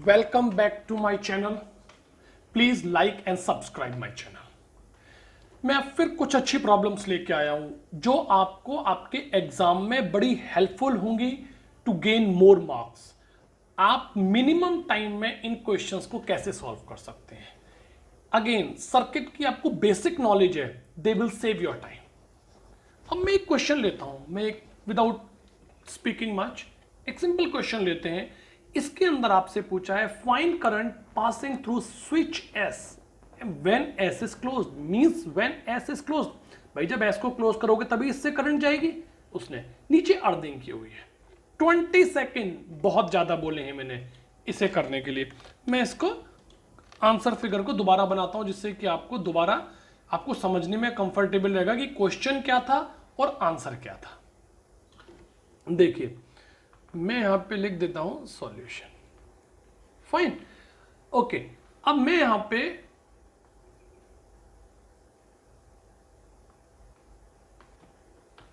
Welcome back to my channel. Please like and subscribe my channel. मैं फिर कुछ अच्छी प्रॉब्लम्स लेके आया हूं जो आपको आपके एग्जाम में बड़ी हेल्पफुल होंगी टू गेन मोर मार्क्स। आप मिनिमम टाइम में इन क्वेश्चंस को कैसे सॉल्व कर सकते हैं। अगेन सर्किट की आपको बेसिक नॉलेज है, they will save your time. अब मैं एक क्वेश्चन लेता हूं, मैं एक विदाउट स्पीकिंग मच एक सिंपल क्वेश्चन लेते हैं। इसके अंदर आपसे पूछा है find current passing through switch S when S is closed, means when S is closed. भाई जब एस को क्लोज करोगे तभी इससे करंट जाएगी। उसने नीचे अर्थिंग की हुई है। 20 सेकेंड बहुत ज्यादा बोले हैं मैंने इसे करने के लिए। मैं इसको आंसर फिगर को दोबारा बनाता हूं जिससे कि आपको दोबारा आपको समझने में कंफर्टेबल रहेगा कि क्वेश्चन क्या था और आंसर क्या था। देखिए मैं यहां पे लिख देता हूं सॉल्यूशन। Fine, okay. अब मैं यहां पे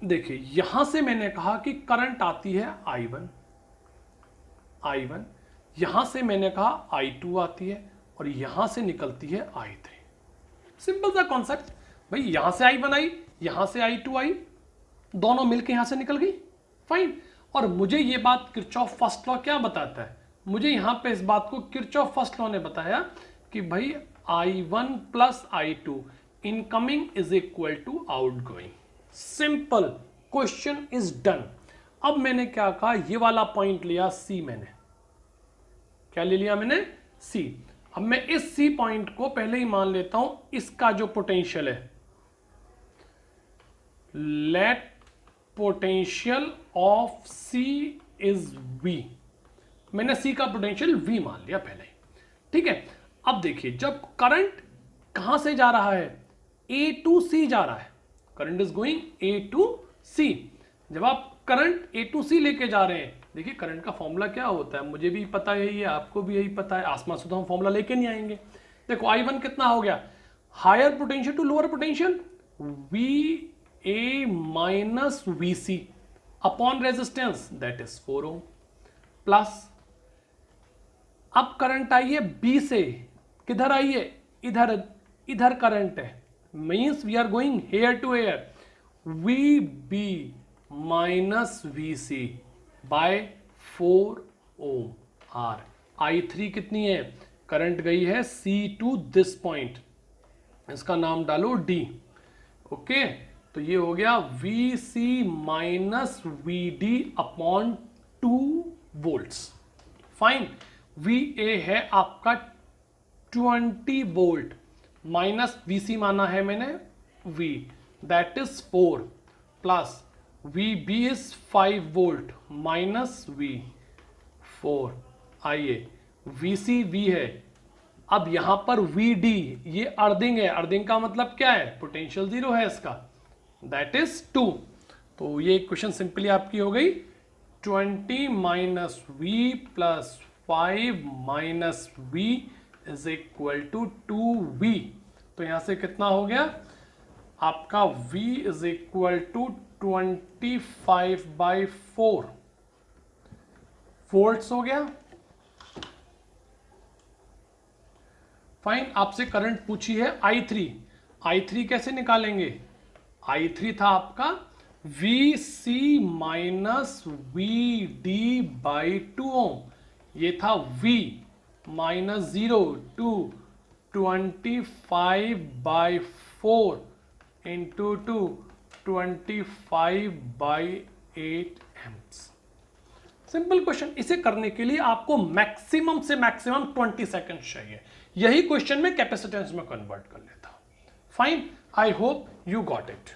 देखिए यहां से मैंने कहा कि करंट आती है I1, यहां से मैंने कहा I2 आती है और यहां से निकलती है I3। सिंपल सा कॉन्सेप्ट। भाई यहां से I1 आई, यहां से I2 आई, दोनों मिलकर यहां से निकल गई। फाइन। और मुझे ये बात किरचॉफ फर्स्ट लॉ क्या बताता है, मुझे यहां पे इस बात को किरचॉफ फर्स्ट लॉ ने बताया कि भाई I1 plus I2 incoming is equal to outgoing. Simple, question is done. अब मैंने क्या कहा, ये वाला पॉइंट लिया C, मैंने क्या ले लिया, मैंने C। अब मैं इस C पॉइंट को पहले ही मान लेता हूं इसका जो पोटेंशियल है, let potential of C is V। मैंने C का पोटेंशियल V मान लिया पहले ही, ठीक है। अब देखिए जब करंट कहां से जा रहा है, A टू C जा रहा है, current is going A to C। जब आप करंट A टू C लेके जा रहे हैं, देखिए करंट का फॉर्मूला क्या होता है, मुझे भी पता है, ये आपको भी यही पता है, आसमान से तो हम फॉर्मूला लेके नहीं आएंगे। देखो I1 कितना हो गया, higher potential to lower potential, VA minus VC upon resistance that is 4 ohm plus. अब करंट आई है B से, किधर आई है, इधर, इधर करंट है, means we are going here to here, VB minus VC by 4 ohm R। I3 कितनी है, करंट गई है C टू दिस पॉइंट, इसका नाम डालो D। ओके, तो ये हो गया VC minus VD upon 2 volts. Fine. VA है आपका 20 वोल्ट माइनस VC माना है मैंने V, that is 4 plus VB is 5 volt minus V 4। आइए VC V है, अब यहां पर VD ये अर्थिंग है, अर्थिंग का मतलब क्या है, पोटेंशियल 0 है इसका, दैट इज 2। तो ये क्वेश्चन सिंपली आपकी हो गई 20 minus V plus 5 minus V is equal to 2V। तो यहां से कितना हो गया आपका V is equal to 25 by 4 volts हो गया। फाइन। आपसे करंट पूछी है I3 कैसे निकालेंगे, I3 था आपका VC minus VD by 2 ohm, ये था V minus 0 to 25 by 4 into 2 25 by 8 amps. Simple question. इसे करने के लिए आपको मैक्सिमम से मैक्सिमम 20 सेकंड चाहिए। यही क्वेश्चन में कैपेसिटेंस में कन्वर्ट कर लेता। Fine, I hope you got it.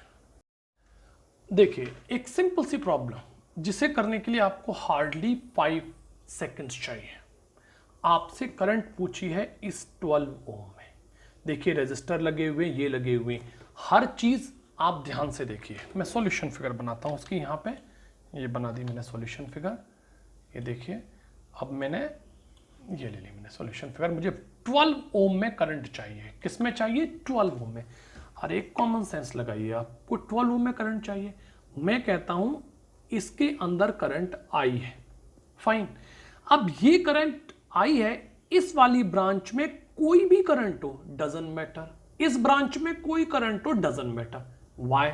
देखिए एक सिंपल सी प्रॉब्लम जिसे करने के लिए आपको हार्डली 5 सेकंड्स चाहिए। आपसे करंट पूछी है इस 12 ओम में, देखिए रेजिस्टर लगे हुए, ये लगे हुए, हर चीज आप ध्यान से देखिए। मैं सॉल्यूशन फिगर बनाता हूं उसकी, यहां पे ये बना दी मैंने सॉल्यूशन फिगर, ये देखिए। अब मैंने ये ले ली मैंने सॉल्यूशन फिगर। मुझे 12 ओम में करंट चाहिए, किस में चाहिए, 12 ओम में। हर एक कॉमन सेंस लगाइए, आपको 12 ओम में करंट चाहिए। मैं कहता हूं इसके अंदर करंट I है। फाइन। अब ये करंट आई है इस वाली ब्रांच में कोई भी करंट हो डजंट मैटर, इस ब्रांच में कोई करंट हो डजंट मैटर। वाई?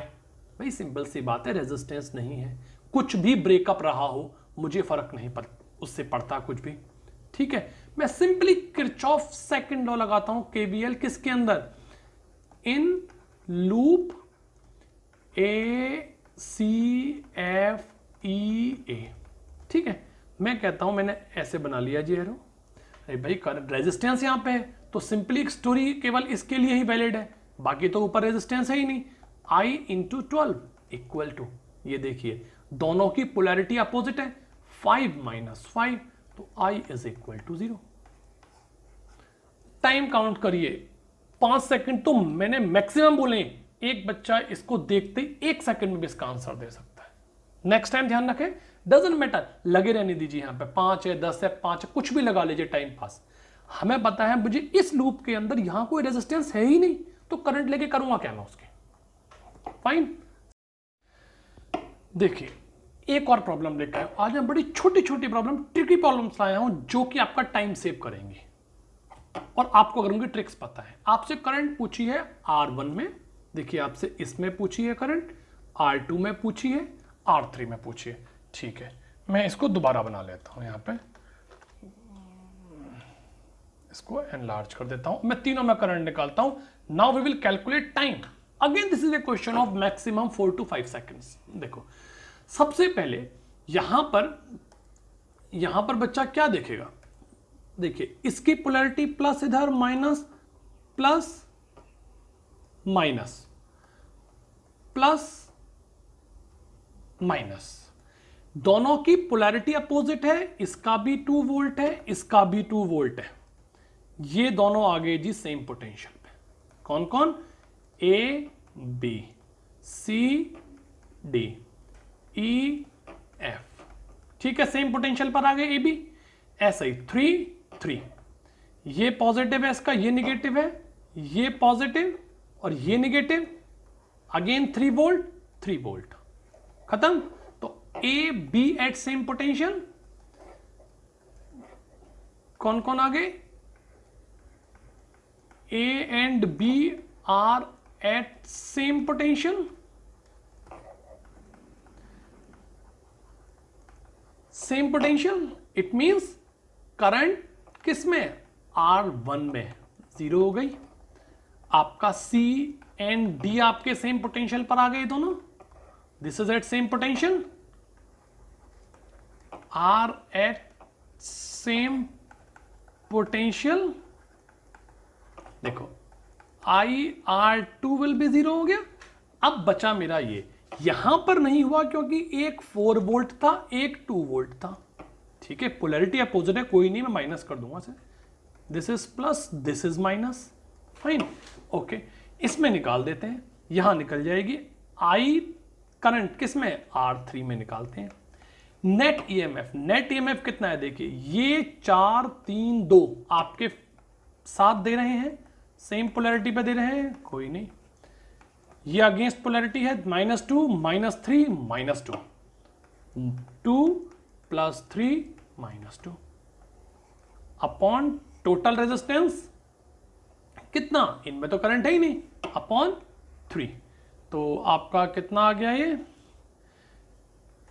भाई सिंपल सी बात है, रेजिस्टेंस नहीं है, कुछ भी ब्रेकअप रहा हो मुझे फर्क नहीं उससे पड़ता कुछ भी। ठीक है, मैं सिंपली किरचॉफ सेकंड लॉ लगाता हूं, केवीएल किसके अंदर? In loop A C F E A. ठीक है, मैं कहता हूं मैंने ऐसे बना लिया जी एरो। अरे भाई करंट रेजिस्टेंस यहां पे है तो सिंपली एक स्टोरी केवल इसके लिए ही वैलिड है, बाकी तो ऊपर रेजिस्टेंस है ही नहीं। I इंटू 12 इक्वल टू, ये देखिए दोनों की पोलैरिटी अपोजिट है, 5 माइनस 5, तो I is equal to 0। Time count करिए 5 सेकंड, तो मैंने मैक्सिमम बोले, एक बच्चा इसको देखते ही 1 सेकंड में भी इसका आंसर दे सकता है। नेक्स्ट टाइम ध्यान रखें, डजंट मैटर, लगे रहने दीजिए, यहां पे 5 है 10 है 5 है कुछ भी लगा लीजिए, टाइम पास। हमें पता है मुझे इस लूप के अंदर यहां कोई रेजिस्टेंस है ही नहीं, तो करंट लेके करूंगा क्या मैं उसके? फाइन। देखिए एक और प्रॉब्लम लेकर आया, आज मैं बड़ी छोटी छोटी प्रॉब्लम, ट्रिकी प्रॉब्लम्स लाया हूं जो कि आपका टाइम सेव करेंगे और आपको अगर उनकी ट्रिक्स पता है। आपसे करंट पूछी है R1 में, देखिए आपसे इसमें पूछी है करंट, R2 में पूछी है, R3 में पूछी है। ठीक है, मैं इसको दोबारा बना लेता हूं, यहां पे इसको एनलार्ज कर देता हूं, मैं तीनों में करंट निकालता हूं। Now we will calculate time. Again this is a question of maximum 4 to 5 seconds. देखो सबसे पहले यहां पर बच्चा क्या देखेगा? देखिए इसकी पोलैरिटी प्लस, इधर minus, plus minus, plus minus, दोनों की पोलैरिटी अपोजिट है, इसका भी 2 वोल्ट है, इसका भी 2 वोल्ट है, ये दोनों आ गए जी सेम पोटेंशियल पे। कौन कौन? A B C D E F. ठीक है, सेम पोटेंशियल पर आ गए ए बी। ऐसा ही 3 3, ये पॉजिटिव है इसका, ये निगेटिव है, ये पॉजिटिव और ये निगेटिव, अगेन 3 वोल्ट 3 वोल्ट, खत्म। तो A B at same potential, कौन कौन आ गए? A and B are at same potential, same potential, it means current किसमें? R1 में 0 हो गई। आपका C and D आपके सेम पोटेंशियल पर आ गए दोनों, this is at same potential, R at same potential. देखो IR2 विल बी 0 हो गया। अब बचा मेरा ये, यहां पर नहीं हुआ क्योंकि एक 4 वोल्ट था, एक 2 वोल्ट था। ठीक है, पोलैरिटी अपोजिट है, कोई नहीं, मैं माइनस कर दूंगा से, this is plus, this is minus, fine okay. इसमें निकाल देते हैं, यहां निकल जाएगी I करंट किसमें? R3 में निकालते हैं। नेट ईएमएफ कितना है? देखिए ये 4 3 2 आपके साथ दे रहे हैं, सेम पोलैरिटी पे दे रहे हैं, कोई नहीं। ये अगेंस्ट पोलैरिटी है, -2 -3 -2, 2 + 3 -2 अपॉन टोटल रेजिस्टेंस कितना? इनमें तो करंट है ही नहीं, अपॉन 3। तो आपका कितना आ गया? ये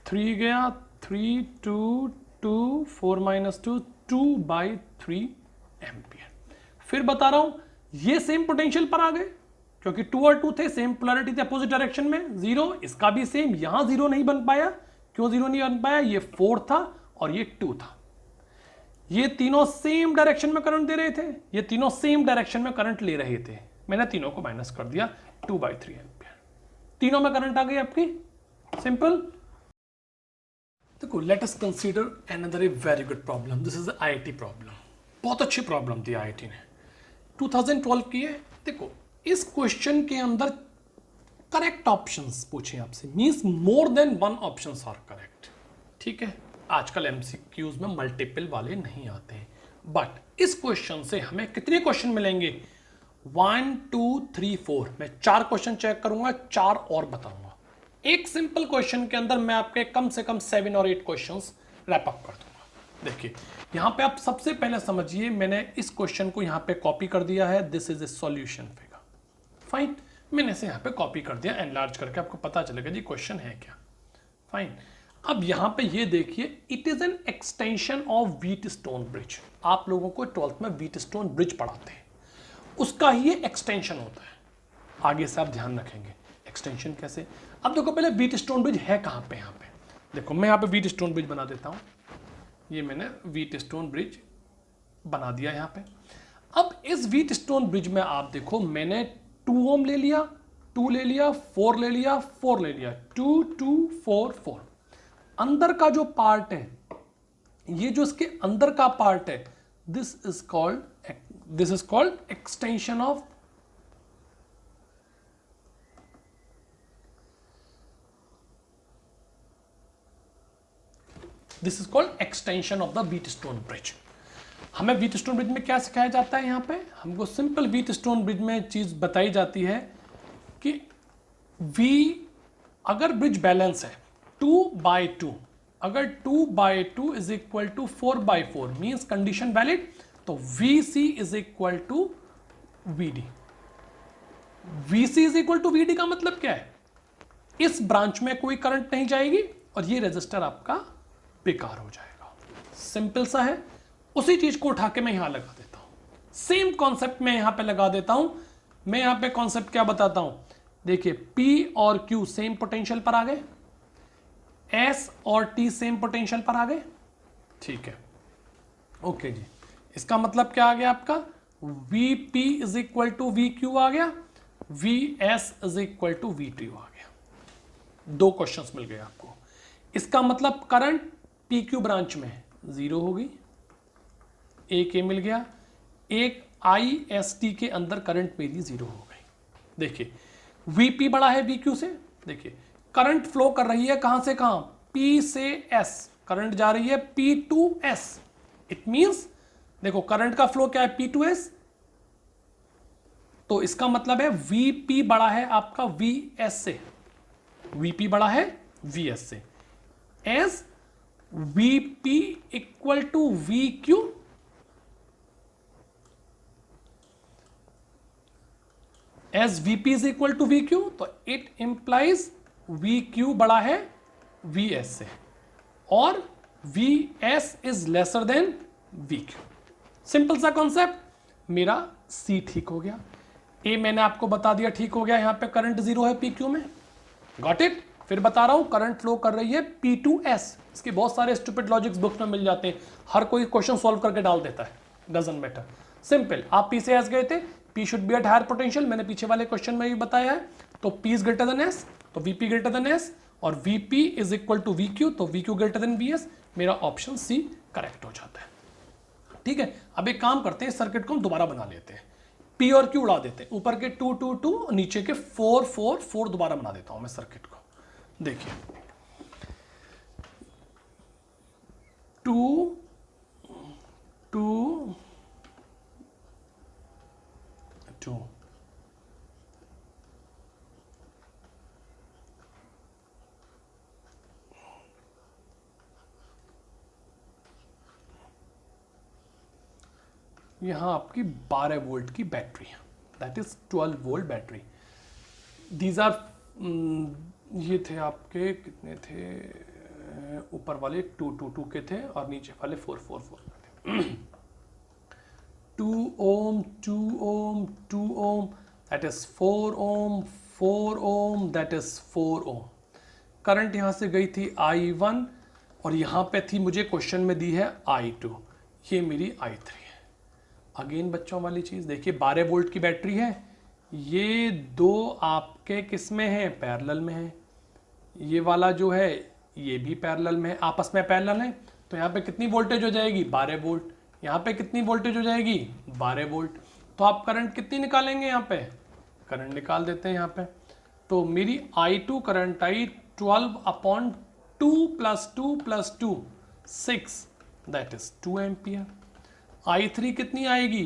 3 गया, 3 2 2 4 -2 2/3 एम्पियर। फिर बता रहा हूं, ये सेम पोटेंशियल पर आ गए क्योंकि 2 और 2 थे, सेम पोलैरिटी थे अपोजिट डायरेक्शन में, 0, इसका भी सेम। यहां 0 नहीं बन पाया, क्यों 0 नहीं बन पाया? ये 4 था और ये 2 था, ये तीनों सेम डायरेक्शन में करंट दे रहे थे, ये तीनों सेम डायरेक्शन में करंट ले रहे थे, मैंने तीनों को माइनस कर दिया, 2/3 एम्पियर। तीनों में करंट आ गई आपकी, सिंपल। देखो let us consider another a very good problem. This is IIT problem, बहुत अच्छी प्रॉब्लम थी, आईआईटी ने 2012 की है। देखो इस क्वेश्चन के अंदर करेक्ट ऑप्शंस पूछे आपसे, means more than 1 options are correct. ठीक है, आजकल एमसीक्यूज में मल्टीपल वाले नहीं आते हैं, बट इस क्वेश्चन से हमें कितने क्वेश्चन मिलेंगे? 1 2 3 4। मैं 4 क्वेश्चन चेक करूंगा, 4 और बताऊंगा। एक सिंपल क्वेश्चन के अंदर मैं आपके कम से कम 7 और 8 क्वेश्चंस रैप अप कर दूंगा। देखिए यहां पे आप सबसे पहले समझिए, मैंने इस क्वेश्चन को यहां पे कॉपी कर दिया है, this is A solution figure, fine. मैंने इसे यहां पे कॉपी कर दिया एनलार्ज करके, आपको पता चलेगा जी क्वेश्चन है क्या, फाइन। अब यहां पे ये देखिए, it is an extension of wheat stone bridge. आप लोगों को 12th में व्हीट स्टोन ब्रिज पढ़ाते हैं, उसका ही ये एक्सटेंशन होता है। आगे से आप ध्यान रखेंगे एक्सटेंशन कैसे। अब देखो पहले व्हीट स्टोन ब्रिज है कहां पे, यहां पे देखो मैं यहां पे व्हीट स्टोन ब्रिज बना देता हूं, ये मैंने व्हीट स्टोन ब्रिज बना दिया यहां पे। अब इस व्हीट स्टोन ब्रिज में आप देखो, मैंने 2 ओम ले लिया, 2 ले लिया, 4 ले लिया, 4 ले लिया, 2 2 4 4। अंदर का जो पार्ट है, ये जो इसके अंदर का पार्ट है, this is called extension of this is called extension of the wheat stone bridge. हमें व्हीट स्टोन ब्रिज में क्या सिखाया जाता है, यहां पे हमको सिंपल व्हीट स्टोन ब्रिज में चीज बताई जाती है कि अगर ब्रिज बैलेंस है 2/2, अगर 2/2 is equal to 4/4 means condition valid, तो VC is equal to VD। VC is equal to VD का मतलब क्या है, इस ब्रांच में कोई करंट नहीं जाएगी और ये रेजिस्टर आपका बेकार हो जाएगा, सिंपल सा है। उसी चीज को उठा के मैं यहां लगा देता हूं, सेम कॉन्सेप्ट में यहां पे लगा देता हूं। मैं यहां पे कॉन्सेप्ट क्या बताता हूं, देखिए P और Q सेम पोटेंशियल पर आ गए, S और T सेम पोटेंशियल पर आ गए, ठीक है, ओके जी। इसका मतलब क्या आ गया आपका, VP is equal to VQ आ गया, VS is equal to VT आ गया। 2 क्वेश्चंस मिल गए आपको। इसका मतलब करंट PQ ब्रांच में 0 होगी, एक ये मिल गया, एक IST के अंदर करंट मेरी 0 हो गई। देखिए VP बड़ा है VQ से, देखिए करंट फ्लो कर रही है कहां से कहां, P से S, करंट जा रही है P to S। It means देखो करंट का फ्लो क्या है P to S, तो इसका मतलब है VP बड़ा है आपका VS से, VP बड़ा है VS से, as VP equal to VQ, as VP is equal to VQ, तो इट इंप्लाइज VQ बड़ा है VS से और VS is lesser than VQ। Simple सा कॉन्सेप्ट। मेरा C ठीक हो गया, A मैंने आपको बता दिया ठीक हो गया, यहां पे करंट 0 है PQ में, गॉट इट। फिर बता रहा हूं करंट फ्लो कर रही है P to S। इसके बहुत सारे स्टूपिड लॉजिक्स बुक्स में मिल जाते हैं, हर कोई क्वेश्चन सॉल्व करके डाल देता है, डजंट मैटर, सिंपल। आप P से S गए थे, P should be at higher potential, मैंने पीछे वाले क्वेश्चन में भी बताया है, तो P is greater than S, तो VP ग्रेटर देन S, और VP is equal to VQ, तो VQ ग्रेटर देन VS। मेरा ऑप्शन C करेक्ट हो जाता है, ठीक है। अब एक काम करते हैं, सर्किट को हम दोबारा बना लेते हैं, P और Q उड़ा देते हैं, ऊपर के 2 2 2, नीचे के 4 4 4 दोबारा बना देता हूं मैं सर्किट को। देखिए 2 2 2, यहां आपकी 12 वोल्ट की बैटरी है, that is 12 volt battery. These are ये थे आपके कितने थे, ऊपर वाले 2 2 2 के थे और नीचे वाले 4 4 4 के थे। 2 ohm 2 ohm 2 ohm, that is 4 ohm 4 ohm, that is 4 ohm। Current यहां से गई थी I1 और यहां पे थी, मुझे क्वेश्चन में दी है I2, ये मेरी I3 है। अगेन बच्चों वाली चीज देखिए, 12 वोल्ट की बैटरी है, ये 2 आपके किस में है, पैरेलल में है, ये वाला जो है ये भी पैरेलल में है, आपस में पैरेलल है, तो यहाँ पे कितनी वोल्टेज हो जाएगी, 12 वोल्ट। यहाँ पे कितनी वोल्टेज हो जाएगी, 12 वोल्ट। तो आप करंट कितनी निकालेंगे, यहाँ पे करंट निकाल देते हैं यहाँ पे, तो मेरी I2 current I 12/2 + 2 + 2 6, that is 2 ampere. I3 कितनी आएगी,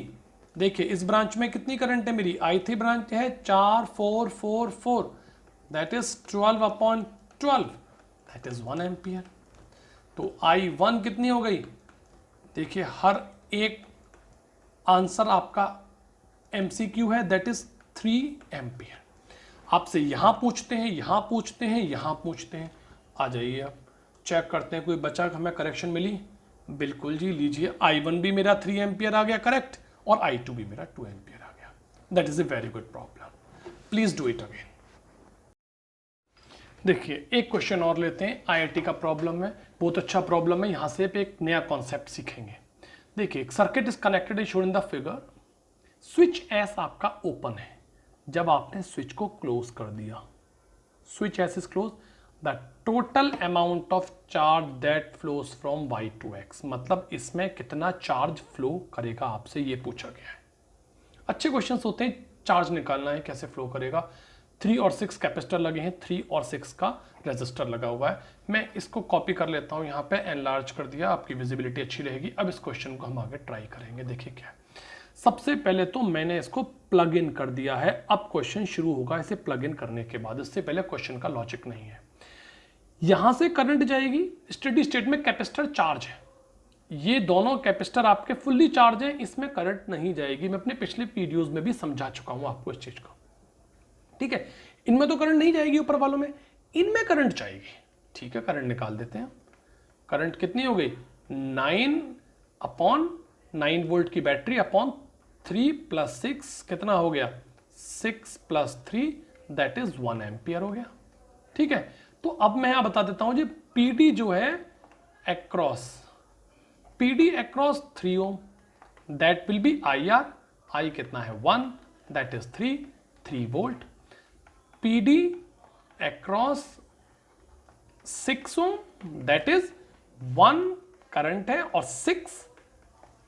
देखिए इस ब्रांच में कितनी करंट है मेरी, I3 ब्रांच है 4 4 4 4, that is 12/12, that is 1 ampere. तो I1 कितनी हो गई, देखिए हर एक आंसर आपका MCQ है, दैट इज 3 एम्पियर। आपसे यहां पूछते हैं, यहां पूछते हैं, यहां पूछते हैं। आ जाइए आप चेक करते हैं कोई बचा हमें करेक्शन मिली। बिल्कुल जी, लीजिए I1 भी मेरा 3 एम्पियर आ गया करेक्ट, और I2 भी मेरा 2 एम्पियर आ गया। That is a very good problem, please do it again. देखिए एक क्वेश्चन और लेते हैं, IIT का प्रॉब्लम है, बहुत अच्छा प्रॉब्लम है। यहां से एक नया कॉन्सेप्ट सीखेंगे। देखिए एक circuit is connected is shown in the figure, switch S आपका ओपन है। जब आपने स्विच को क्लोज कर दिया, switch S is close, the total amount of charge that flows from y to x, मतलब इसमें कितना चार्ज फ्लो करेगा आपसे ये पूछा गया है। अच्छे क्वेश्चन होते हैं, चार्ज निकालना है कैसे फ्लो करेगा। 3 और 6 कैपेसिटर लगे हैं, 3 और 6 का रेजिस्टर लगा हुआ है। मैं इसको कॉपी कर लेता हूं, यहाँ पे एनलार्ज कर दिया, आपकी विजिबिलिटी अच्छी रहेगी। अब इस क्वेश्चन को हम आगे ट्राई करेंगे। देखिए क्या है, सबसे पहले तो मैंने इसको प्लग इन कर दिया है। अब क्वेश्चन शुरू होगा इसे प्लग इन करने के बाद, इससे पहले क्वेश्चन का लॉजिक नहीं है। यहां से करंट जाएगी, स्टेडी स्टेट में कैपेसिटर चार्ज है, ये दोनों कैपेसिटर आपके फुल्ली चार्ज है, इसमें करंट नहीं जाएगी। मैं अपने पिछले वीडियोस में भी समझा चुका हूं आपको इस चीज को, ठीक है। इनमें तो करंट नहीं जाएगी ऊपर वालों में, इनमें करंट जाएगी, ठीक है। करंट निकाल देते हैं। करंट कितनी हो गई, 9/9 वोल्ट की बैटरी अपॉन 3 + 6 कितना हो गया, 6 + 3 दैट इज 1 एम्पियर हो गया, ठीक है। तो अब मैं यहां बता देता हूं जी, PD जो है across, PD across 3 ohm, that will be IR, I कितना है 1, that is 3 volt. PD across 6 ohm, that is 1 current है और 6,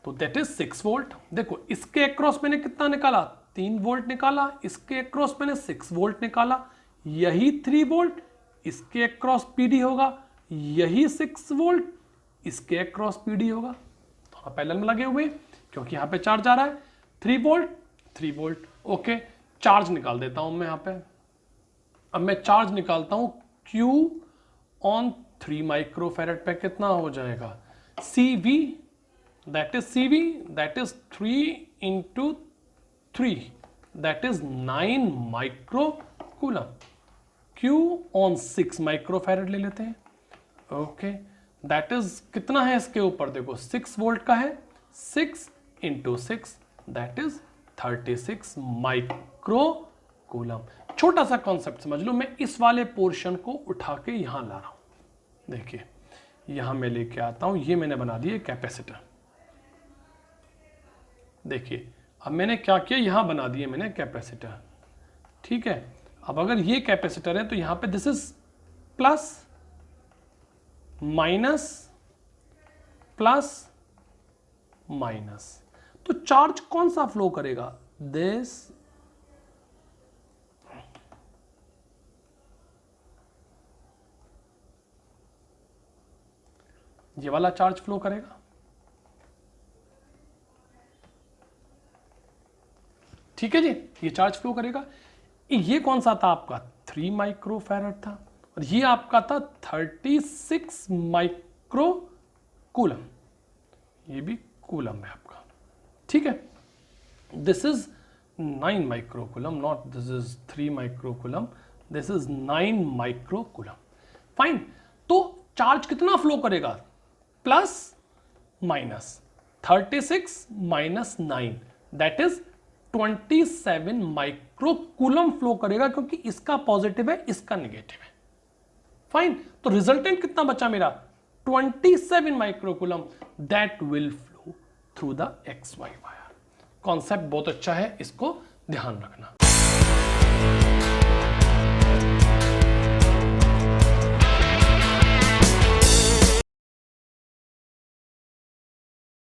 तो that is 6 वोल्ट। देखो इसके अक्रॉस मैंने कितना निकाला, 3 वोल्ट निकाला, इसके अक्रॉस मैंने 6 वोल्ट निकाला, यही 3 वोल्ट, इसके अक्रॉस PD होगा, यही 6 वोल्ट, इसके अक्रॉस PD होगा। थोड़ा पैरेलल में लगे हुए क्योंकि यहां पे चार्ज आ रहा है, 3 वोल्ट 3 वोल्ट, ओके। चार्ज निकाल देता हूं मैं यहां पे। अब मैं चार्ज निकालता हूं, Q ऑन 3 माइक्रोफैरड पे कितना हो जाएगा, CV, that is 3 × 3 that is 9 micro coulomb. Q on 6 microfarad ले लेते हैं, ओके। दैट इज कितना है इसके ऊपर, देखो 6 वोल्ट का है, 6 × 6 दैट इज 36 माइक्रो कूलम। छोटा सा कॉन्सेप्ट समझ लो, मैं इस वाले पोर्शन को उठा के यहां ला रहा हूं। देखिए यहां मैं लेके आता हूं, ये मैंने बना दिए कैपेसिटर। देखिए अब मैंने क्या किया, यहां बना दिए मैंने कैपेसिटर, ठीक है। अब अगर ये कैपेसिटर है तो यहां पे this is plus minus plus minus, तो चार्ज कौन सा फ्लो करेगा, दिस, ये वाला चार्ज फ्लो करेगा, ठीक है जी, ये चार्ज फ्लो करेगा। ये कौन सा था आपका, 3 माइक्रोफैरड था, और ये आपका था 36 माइक्रो कूलम, ये भी कूलम है आपका, ठीक है। This is 9 micro coulomb, not this is 3 micro coulomb, this is 9 micro coulomb, fine. तो चार्ज कितना फ्लो करेगा, plus minus 36 - 9 that is 27 micro coulomb flow करेगा, क्योंकि इसका पॉजिटिव है इसका नेगेटिव है, फाइन। तो रिजल्टेंट कितना बचा मेरा, 27 micro coulomb, that will flow through the XY wire. Concept बहुत अच्छा है, इसको ध्यान रखना।